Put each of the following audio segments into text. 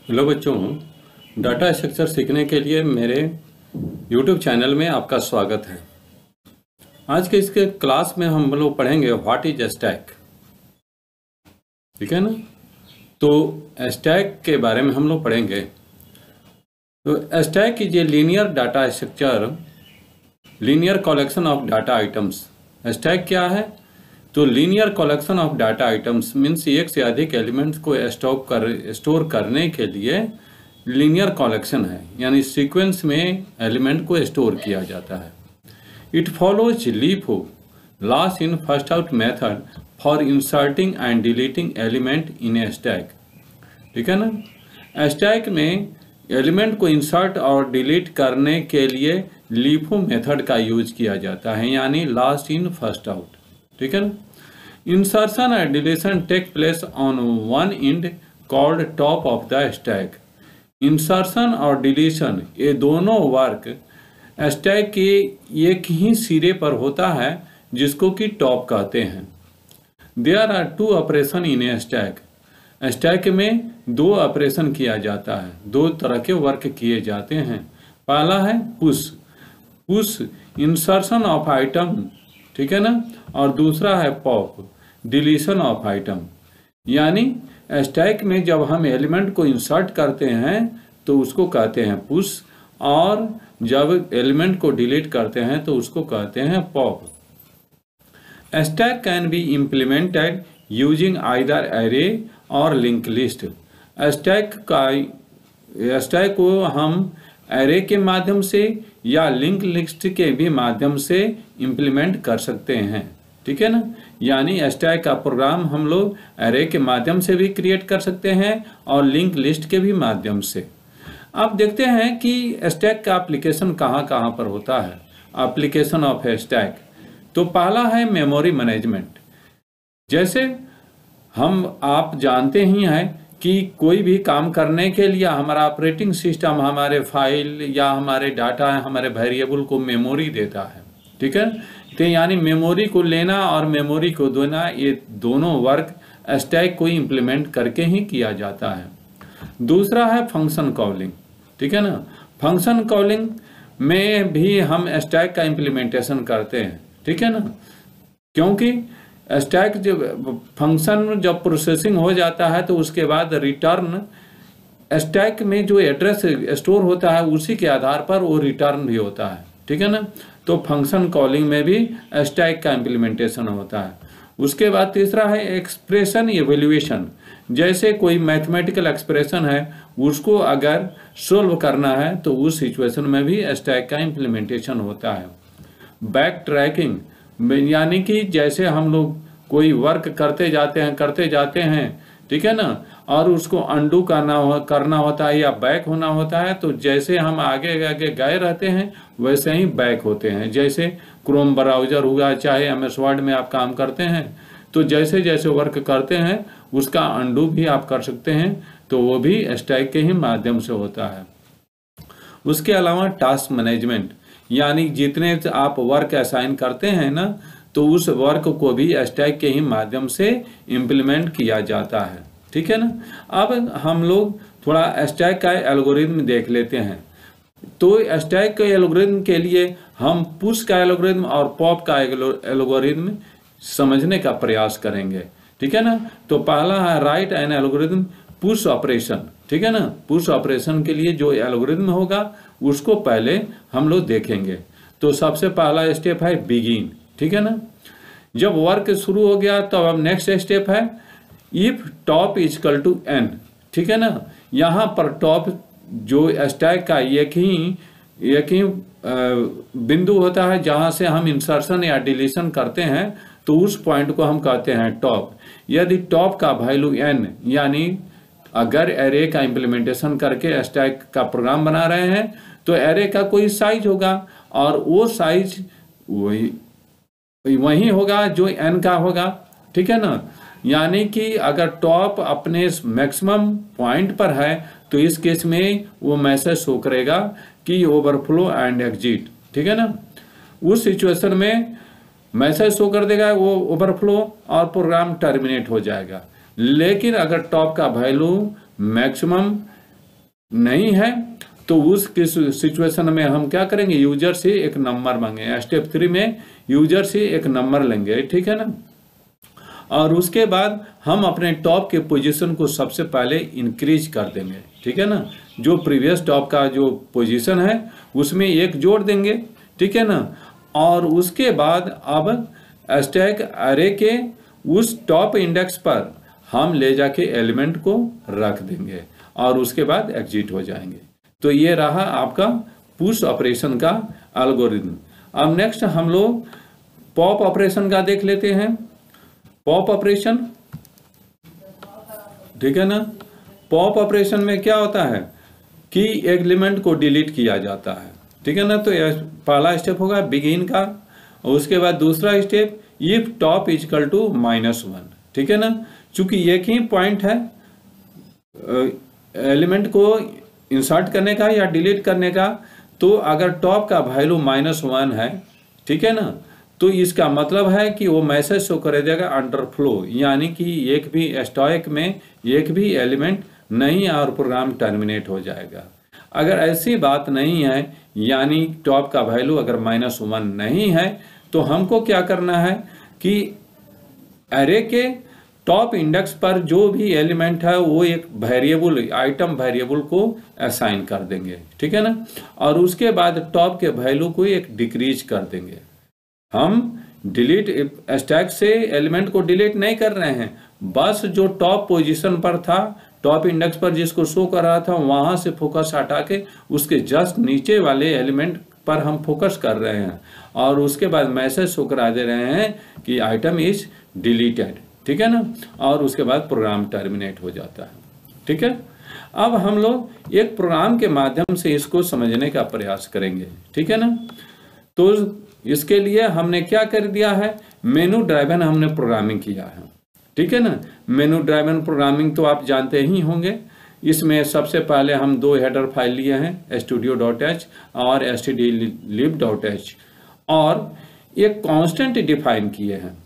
Hello बच्चों, data structure सीखने के लिए मेरे YouTube चैनल में आपका स्वागत है। आज के इसके क्लास में हम लोग पढ़ेंगे व्हाट इज स्टैक। ठीक है ना। तो स्टैक के बारे में हम लोग पढ़ेंगे। तो stack is a linear data structure, linear collection of data items. Stack क्या है? तो linear collection of data items means एक से अधिक एलिमेंट्स को स्टोर करने के लिए लीनियर कलेक्शन है, यानी सीक्वेंस में एलिमेंट को स्टोर किया जाता है। It follows leaf last in first out method for inserting and deleting element in a stack. ठीक है ना। स्टैक में एलिमेंट को इंसर्ट और डिलीट करने के लिए लीफो मेथड का यूज किया जाता है, यानी लास्ट इन फर्स्ट आउट। ठीक है ना। Insertion and deletion take place on one end called top of the stack. Insertion और डिलीशन ये दोनों वर्क स्टैक के एक ही सिरे पर होता है, जिसको कि टॉप कहते हैं। There are two operation in a stack. Stack में दो ऑपरेशन किया जाता है, दो तरह के वर्क किए जाते हैं। पहला है push, push insertion of item, ठीक है ना, और दूसरा है पॉप, डिलीशन ऑफ आइटम। यानी स्टैक में जब हम एलिमेंट को इंसर्ट करते हैं तो उसको कहते हैं पुश, और जब एलिमेंट को डिलीट करते हैं तो उसको कहते हैं pop. Stack can be implemented using either array और लिंक लिस्ट। स्टैक को हम एरे के माध्यम से या लिंक लिस्ट के भी माध्यम से इम्प्लीमेंट कर सकते हैं। ठीक है ना। यानी स्टैक का प्रोग्राम हम लोग एरे के माध्यम से भी क्रिएट कर सकते हैं और लिंक लिस्ट के भी माध्यम से। अब देखते हैं कि स्टैक का एप्लीकेशन कहाँ कहाँ पर होता है। एप्लीकेशन ऑफ स्टैक, तो पहला है मेमोरी मैनेजमेंट। जैसे आप जानते ही हैं कि कोई भी काम करने के लिए हमारा ऑपरेटिंग सिस्टम हमारे फाइल या हमारे डाटा हमारे वेरिएबल को मेमोरी देता है। ठीक है। तो यानी मेमोरी को लेना और मेमोरी को देना, ये दोनों वर्क स्टैक को इम्प्लीमेंट करके ही किया जाता है। दूसरा है फंक्शन कॉलिंग। ठीक है ना। फंक्शन कॉलिंग में भी हम स्टैक का इम्प्लीमेंटेशन करते हैं। ठीक है ना। क्योंकि स्टैक जब फंक्शन जब प्रोसेसिंग हो जाता है तो उसके बाद रिटर्न स्टैक में जो एड्रेस स्टोर होता है उसी के आधार पर वो रिटर्न भी होता है। ठीक है ना। तो फंक्शन कॉलिंग में भी स्टैक का इम्प्लीमेंटेशन होता है। उसके बाद तीसरा है एक्सप्रेशन इवैल्यूएशन। जैसे कोई मैथमेटिकल एक्सप्रेशन है, उसको अगर सोल्व करना है तो उस सिचुएशन में भी स्टैक का इम्प्लीमेंटेशन होता है। बैक ट्रैकिंग, यानी कि जैसे हम लोग कोई वर्क करते जाते हैं, ठीक है ना, और उसको अंडू करना होता है या बैक होना होता है, तो जैसे हम आगे गए रहते हैं वैसे ही बैक होते हैं। जैसे क्रोम ब्राउजर हुआ, चाहे MS वर्ड में आप काम करते हैं, तो जैसे जैसे वर्क करते हैं उसका अंडू भी आप कर सकते हैं, तो वो भी स्टैक के ही माध्यम से होता है। उसके अलावा टास्क मैनेजमेंट, यानी जितने आप वर्क असाइन करते हैं ना, तो उस वर्क को भी स्टैक के ही माध्यम से इम्प्लीमेंट किया जाता है। ठीक है ना। अब हम लोग थोड़ा स्टैक का एल्गोरिथम देख लेते हैं। तो स्टैक के एल्गोरिथम के लिए हम पुश का एल्गोरिथम और पॉप का एल्गोरिथम समझने का प्रयास करेंगे। ठीक है ना। तो पहला है right an algorithm push operation. ठीक है ना। पुश ऑपरेशन के लिए जो एल्गोरिथम होगा उसको पहले हम लोग देखेंगे। तो सबसे पहला स्टेप है बिगिन। ठीक है ना। जब वर्क शुरू हो गया तो अब नेक्स्ट स्टेप है if top is equal to n। ठीक है ना। यहाँ पर टॉप जो स्टैक का एक ही बिंदु होता है जहाँ से हम इंसर्शन या डिलीशन करते हैं, तो उस पॉइंट को हम कहते हैं टॉप। यदि टॉप का वैल्यू n, यानी अगर एरे का इम्प्लीमेंटेशन करके स्टैक का प्रोग्राम बना रहे हैं तो एरे का कोई साइज होगा और वो साइज वही होगा जो n का होगा। ठीक है ना। यानी कि अगर टॉप अपने मैक्सिमम पॉइंट पर है तो इस केस में वो मैसेज शो करेगा कि ओवरफ्लो एंड एग्जिट। ठीक है ना। उस सिचुएशन में मैसेज शो कर देगा वो ओवरफ्लो और प्रोग्राम टर्मिनेट हो जाएगा। लेकिन अगर टॉप का वैल्यू मैक्सिमम नहीं है तो उस सिचुएशन में हम क्या करेंगे, यूजर से एक नंबर मांगे। स्टेप 3 में यूजर से एक नंबर लेंगे, ठीक है ना। और उसके बाद हम अपने टॉप के पोजीशन को सबसे पहले इंक्रीज कर देंगे, ठीक है ना। जो प्रीवियस टॉप का जो पोजीशन है उसमें एक जोड़ देंगे, ठीक है ना। और उसके बाद अब स्टैक अरे के उस टॉप इंडेक्स पर हम ले जाके एलिमेंट को रख देंगे और उसके बाद एग्जिट हो जाएंगे। तो ये रहा आपका पुश ऑपरेशन का एल्गोरिथम। अब नेक्स्ट हम लोग पॉप ऑपरेशन का देख लेते हैं। पॉप ऑपरेशन, ठीक है ना। पॉप ऑपरेशन में क्या होता है कि एलिमेंट को डिलीट किया जाता है, ठीक है ना। तो पहला स्टेप होगा बिगिन का, और उसके बाद दूसरा step if top is equal to -1, ठीक है ना। चूंकि एक ही पॉइंट है एलिमेंट को इंसर्ट करने का या डिलीट करने का, तो अगर टॉप का वैल्यू -1 है, ठीक है ना, तो इसका मतलब है कि वो मैसेज शो कर देगा अंडरफ्लो, यानी कि एक भी स्टैक में एक भी एलिमेंट नहीं और प्रोग्राम टर्मिनेट हो जाएगा। अगर ऐसी बात नहीं है, यानी टॉप का वैल्यू अगर -1 नहीं है, तो हमको क्या करना है कि एरे के टॉप इंडेक्स पर जो भी एलिमेंट है वो एक वेरिएबल, आइटम वेरिएबल को असाइन कर देंगे, ठीक है ना। और उसके बाद टॉप के वैल्यू को एक डिक्रीज कर देंगे। हम डिलीट स्टैक से एलिमेंट को डिलीट नहीं कर रहे हैं, बस जो टॉप पोजीशन पर था, टॉप इंडेक्स पर जिसको शो कर रहा था, वहां से फोकस हटा के उसके जस्ट नीचे वाले एलिमेंट पर हम फोकस कर रहे हैं और उसके बाद मैसेज शो करा दे रहे हैं कि आइटम इज डिलीटेड, ठीक है ना। और उसके बाद प्रोग्राम टर्मिनेट हो जाता है, ठीक है। अब हम लोग एक प्रोग्राम के माध्यम से इसको समझने का प्रयास करेंगे, ठीक है ना। तो इसके लिए हमने क्या कर दिया है, मेनू ड्राइवन हमने प्रोग्रामिंग किया है, ठीक है ना। मेनू ड्राइवन प्रोग्रामिंग तो आप जानते ही होंगे। इसमें सबसे पहले हम 2 हेडर फाइल लिए हैं, studio.h और stdlib.h, और एक कांस्टेंट डिफाइन किए हैं।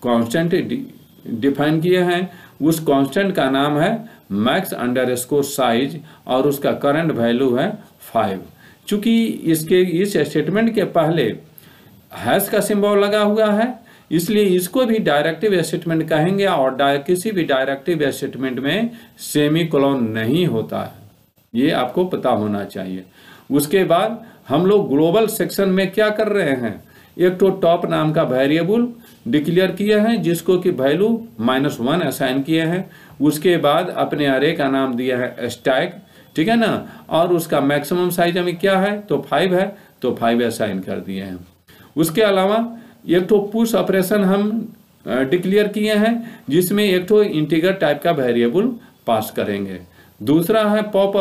कांस्टेंट डिफाइन किए हैं, उस कांस्टेंट का नाम है max_size और उसका करंट वैल्यू है 5। चूंकि इसके इस स्टेटमेंट के पहले हैश का सिंबल लगा हुआ है, इसलिए इसको भी डायरेक्टिव स्टेटमेंट कहेंगे। और किसी भी डायरेक्टिव स्टेटमेंट में सेमीकोलन नहीं होता है, ये आपको पता होना चाहिए। उसके बाद हम लोग ग्लोबल सेक्शन में क्या कर रहे हैं, एक तो टॉप नाम का वेरिएबल डिक्लेयर किए हैं जिसको कि वैल्यू -1 असाइन किए हैं। उसके बाद अपने अरे का नाम दिया है स्टैक, ठीक है ना। और उसका मैक्सिमम साइज हमें क्या है, तो 5 है, तो 5 असाइन कर दिए हैं। उसके अलावा एक तो पुश ऑपरेशन हम डिक्लेयर किए हैं जिसमें एक तो इंटीजर टाइप का वेरिएबल पास करेंगे। दूसरा है पॉप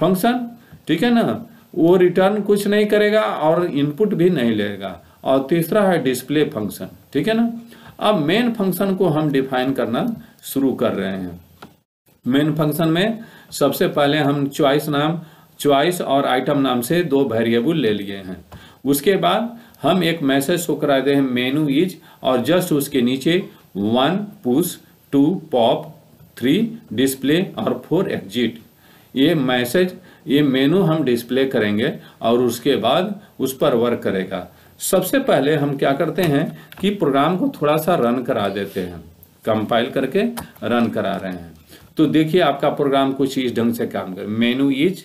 फंक्शन, ठीक है ना, वो रिटर्न कुछ नहीं करेगा और इनपुट भी नहीं लेगा। और तीसरा है डिस्प्ले फंक्शन, ठीक है ना। अब मेन फंक्शन को हम डिफाइन करना शुरू कर रहे हैं। मेन फंक्शन में सबसे पहले हम चॉइस और आइटम नाम से 2 वेरिएबल ले लिए हैं। उसके बाद हम एक मैसेज शो करा दे हैं मेनू इज, और जस्ट उसके नीचे 1 पुश, 2 पॉप, 3 डिस्प्ले और 4 एग्जिट। ये मैसेज, ये मेनू हम डिस्प्ले करेंगे और उसके बाद उस पर वर्क करेगा। सबसे पहले हम क्या करते हैं कि प्रोग्राम को थोड़ा सा रन करा देते हैं, कंपाइल करके रन करा रहे हैं। तो देखिए आपका प्रोग्राम कुछ इस ढंग से काम करे, मेनू इज,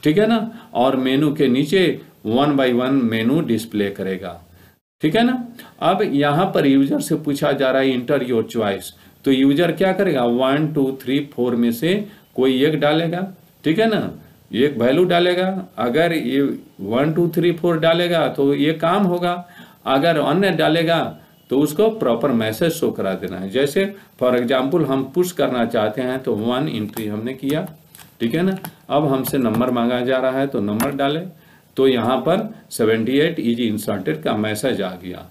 ठीक है ना, और मेनू के नीचे 1 by 1 मेनू डिस्प्ले करेगा, ठीक है ना। अब यहाँ पर यूजर से पूछा जा रहा है इंटर योर चॉइस, तो यूजर क्या करेगा, 1 2 3 4 में से कोई एक डालेगा, ठीक है ना, एक वैल्यू डालेगा। अगर ये 1 2 3 4 डालेगा तो ये काम होगा, अगर अन्य डालेगा तो उसको प्रॉपर मैसेज शो करा देना है। जैसे फॉर एग्जाम्पल हम पुश करना चाहते हैं तो 1 एंट्री हमने किया, ठीक है ना। अब हमसे नंबर मांगा जा रहा है तो नंबर डाले, तो यहाँ पर 78 इज इंसर्टेड का मैसेज आ गया।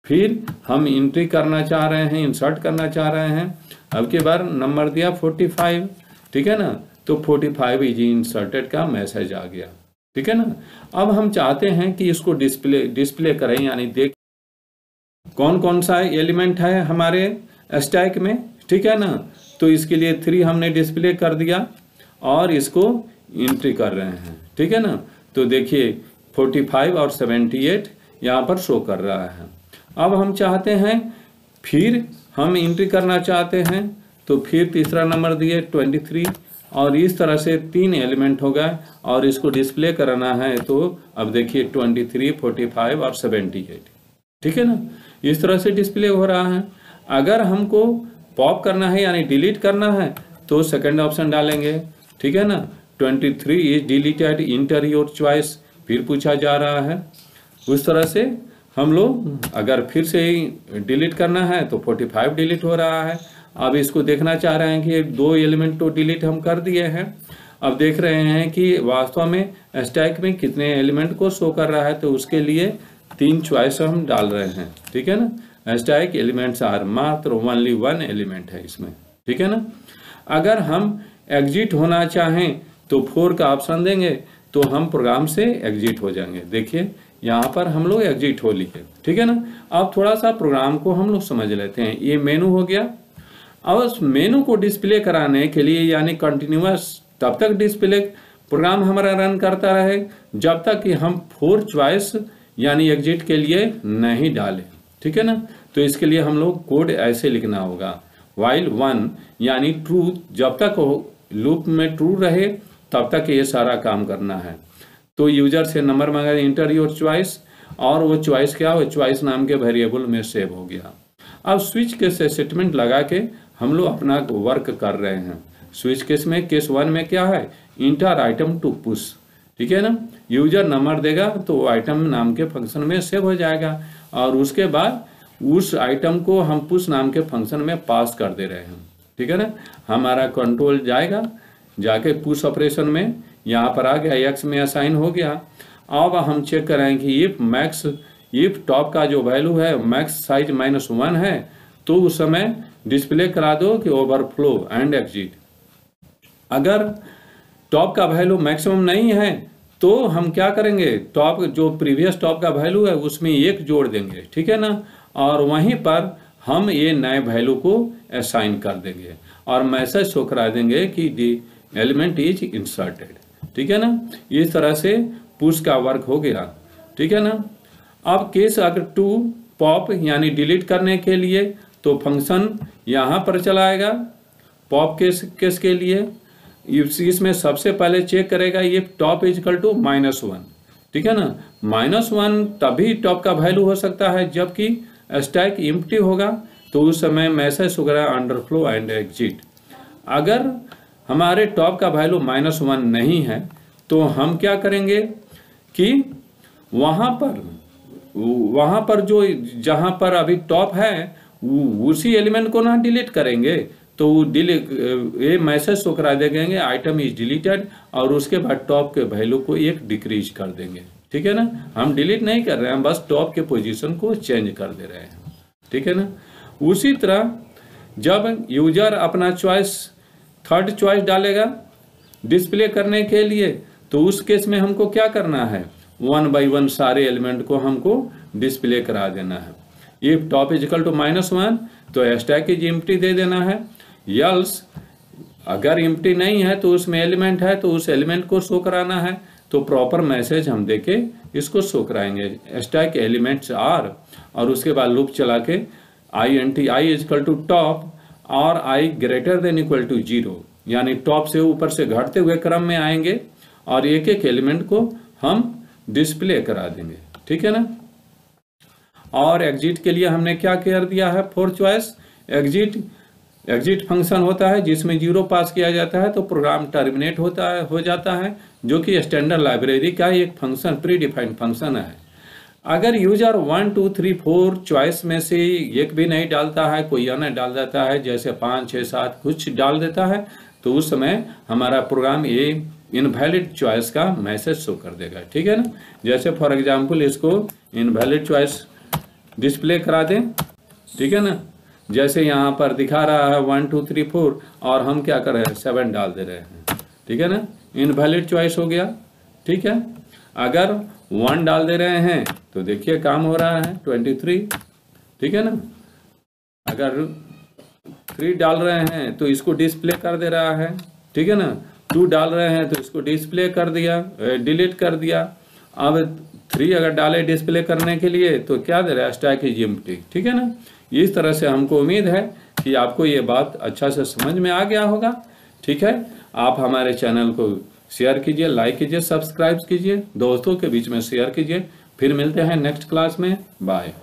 फिर हम एंट्री करना चाह रहे हैं, इंसर्ट करना चाह रहे हैं, अब की बार नंबर दिया 45, ठीक है ना, तो 45 इज इंसर्टेड का मैसेज आ गया, ठीक है ना। अब हम चाहते हैं कि इसको डिस्प्ले करें, यानी देख कौन कौन सा एलिमेंट है हमारे स्टैक में, ठीक है ना। तो इसके लिए 3 हमने डिस्प्ले कर दिया और इसको एंट्री कर रहे हैं, ठीक है ना। तो देखिए 45 और 78 यहाँ पर शो कर रहा है। अब हम चाहते हैं, फिर हम एंट्री करना चाहते हैं, तो फिर तीसरा नंबर दिए 23, और इस तरह से 3 एलिमेंट होगा और इसको डिस्प्ले कराना है। तो अब देखिए 23, 45 और 78, ठीक है ना, इस तरह से डिस्प्ले हो रहा है। अगर हमको पॉप करना है यानी डिलीट करना है तो सेकंड ऑप्शन डालेंगे, ठीक है ना। 23 is deleted, inter your choice, फिर पूछा जा रहा है। उस तरह से हम लोग अगर फिर से ही डिलीट करना है तो 45 डिलीट हो रहा है। अब इसको देखना चाह रहे हैं कि 2 एलिमेंट तो डिलीट हम कर दिए हैं, अब देख रहे हैं कि वास्तव में स्टैक में कितने एलिमेंट को शो कर रहा है। तो उसके लिए 3 चॉइस हम डाल रहे हैं, ठीक है ना। स्टैक एलिमेंट्स आर, मात्र ओनली 1 एलिमेंट है इसमें, ठीक है ना। अगर हम एग्जिट होना चाहें तो 4 का ऑप्शन देंगे तो हम प्रोग्राम से एग्जिट हो जाएंगे। देखिए यहाँ पर हम लोग एग्जिट हो लिए, ठीक है ना। अब थोड़ा सा प्रोग्राम को हम लोग समझ लेते हैं। ये मेनू हो गया। अब उस मेनू को डिस्प्ले कराने के लिए यानी कंटिन्यूअस तब तक डिस्प्ले प्रोग्राम हमारा रन करता रहे जब तक कि हम 4 चॉइस यानी एग्जिट के लिए नहीं डालें, ठीक है ना। तो इसके लिए हम लोग कोड ऐसे लिखना होगा, while 1 यानी ट्रू, जब तक लूप में ट्रू रहे तब तक ये सारा काम करना है। तो यूजर से नंबर मांगा, इंटर योर चॉइस, और वो चॉइस क्या, वो चॉइस नाम के वेरिएबल में सेव हो गया। अब स्विच केस स्टेटमेंट लगा के हम लोग अपना वर्क कर रहे हैं। स्विच केस में केस 1 में क्या है, इंटर आइटम टू पुश, ठीक है ना। यूजर नंबर देगा तो वो आइटम नाम के फंक्शन में सेव हो जाएगा, और उसके बाद उस आइटम को हम पुश नाम के फंक्शन में पास कर दे रहे हैं, ठीक है ना। हमारा कंट्रोल जाएगा, जाके पुश ऑपरेशन में यहाँ पर आ गया, एक्स में असाइन हो गया। अब हम चेक करें कि इफ टॉप का जो वैल्यू है मैक्स साइज -1 है तो उस समय डिस्प्ले करा दो कि ओवरफ्लो एंड एग्जिट। अगर टॉप का वैल्यू मैक्सिमम नहीं है तो हम क्या करेंगे, टॉप जो प्रीवियस टॉप का वैल्यू है उसमें 1 जोड़ देंगे, ठीक है ना। और वहीं पर हम ये नए वैल्यू को असाइन कर देंगे और मैसेज शो करा देंगे कि दी एलिमेंट इज इंसर्टेड, ठीक है ना। इस तरह से पुश का वर्क हो गया, ठीक है ना। अब केस अगर 2 पॉप यानी डिलीट करने के लिए तो फंक्शन यहाँ पर चलाएगा पॉप केस के लिए। इसमें सबसे पहले चेक करेगा ये टॉप इज इक्वल टू -1, ठीक है ना। -1 तभी टॉप का वैल्यू हो सकता है जबकि स्टैक एम्प्टी होगा, तो उस समय मैसेज वगैरह अंडरफ्लो एंड एग्जिट। अगर हमारे टॉप का वैल्यू -1 नहीं है तो हम क्या करेंगे कि वहाँ पर जो जहाँ पर अभी टॉप है उसी एलिमेंट को ना डिलीट करेंगे, तो ये मैसेज शो करा देंगे आइटम इज डिलीटेड, और उसके बाद टॉप के वैल्यू को 1 डिक्रीज कर देंगे, ठीक है ना। हम डिलीट नहीं कर रहे हैं, बस टॉप के पोजीशन को चेंज कर दे रहे हैं, ठीक है ना। उसी तरह जब यूजर अपना चॉइस 3rd चॉइस डालेगा डिस्प्ले करने के लिए, तो उस केस में हमको क्या करना है, 1 by 1 सारे एलिमेंट को हमको डिस्प्ले करा देना है। If top is equal to -1 तो स्टैक इज एम्प्टी दे देना है। यल्स अगर एम्प्टी नहीं है तो उसमें एलिमेंट है तो उस एलिमेंट को शो कराना है, तो प्रॉपर मैसेज हम देके इसको शो कराएंगे स्टैक एलिमेंट्स आर, और उसके बाद लूप चला के I is equal to top और आई ग्रेटर देन इक्वल टू 0, यानी टॉप से ऊपर से घटते हुए क्रम में आएंगे और एक एक एलिमेंट को हम डिस्प्ले करा देंगे, ठीक है ना। और एग्जिट के लिए हमने क्या कर दिया है, 4 चॉइस। एग्जिट फंक्शन होता है जिसमें 0 पास किया जाता है तो प्रोग्राम टर्मिनेट हो जाता है, जो कि स्टैंडर्ड लाइब्रेरी का एक फंक्शन प्री डिफाइंड फंक्शन है। अगर यूजर 1 2 3 4 चॉइस में से एक भी नहीं डालता है, कोई अन्य डाल देता है, जैसे 5 6 7 कुछ डाल देता है, तो उस समय हमारा प्रोग्राम ये इनवैलिड चॉइस का मैसेज शो कर देगा, ठीक है ना। जैसे फॉर एग्जांपल इसको इनवैलिड चॉइस डिस्प्ले करा दें, ठीक है ना। जैसे यहाँ पर दिखा रहा है 1 2 3 4 और हम क्या कर रहे हैं 7 डाल दे रहे हैं, ठीक है ना, इनवैलिड चॉइस हो गया, ठीक है। अगर 1 डाल दे रहे हैं तो देखिए काम हो रहा है 23, ठीक है ना। अगर 3 डाल रहे हैं तो इसको डिस्प्ले कर दे रहा है, ठीक है ना। 2 डाल रहे हैं तो इसको डिस्प्ले कर दिया, डिलीट कर दिया। अब 3 अगर डाले डिस्प्ले करने के लिए तो क्या दे रहा है, स्टैक इज एम्प्टी। ठीक है ना। इस तरह से हमको उम्मीद है कि आपको ये बात अच्छा से समझ में आ गया होगा। ठीक है, आप हमारे चैनल को शेयर कीजिए, लाइक कीजिए, सब्सक्राइब कीजिए, दोस्तों के बीच में शेयर कीजिए। फिर मिलते हैं नेक्स्ट क्लास में। बाय।